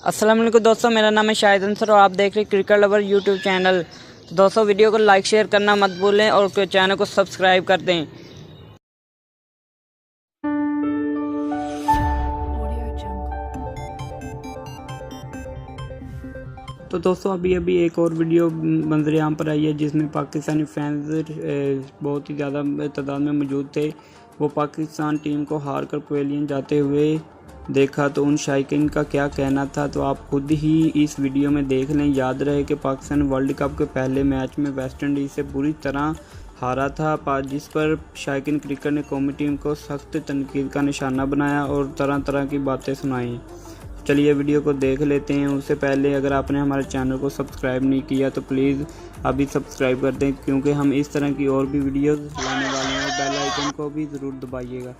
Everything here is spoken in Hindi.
अस्सलाम वालेकुम दोस्तों, मेरा नाम है शाहिद अंसर और आप देख रहे हैं क्रिकेट लवर यूट्यूब चैनल। तो दोस्तों वीडियो को लाइक शेयर करना मत भूलें और चैनल को सब्सक्राइब कर दें। तो दोस्तों अभी एक और वीडियो मंजर आम पर आई है जिसमें पाकिस्तानी फैंस बहुत ही ज़्यादा तादाद में मौजूद थे। वो पाकिस्तान टीम को हार कर पवेलियन जाते हुए देखा तो उन शायकीन का क्या कहना था तो आप खुद ही इस वीडियो में देख लें। याद रहे कि पाकिस्तान वर्ल्ड कप के पहले मैच में वेस्ट इंडीज़ से बुरी तरह हारा था, जिस पर शायकीन क्रिकेट ने कौमी टीम को सख्त तनकीद का निशाना बनाया और तरह तरह की बातें सुनाई। चलिए वीडियो को देख लेते हैं। उससे पहले अगर आपने हमारे चैनल को सब्सक्राइब नहीं किया तो प्लीज़ अभी सब्सक्राइब कर दें, क्योंकि हम इस तरह की और भी वीडियोस लाने वाले हैं। बेल आइकन को भी ज़रूर दबाइएगा।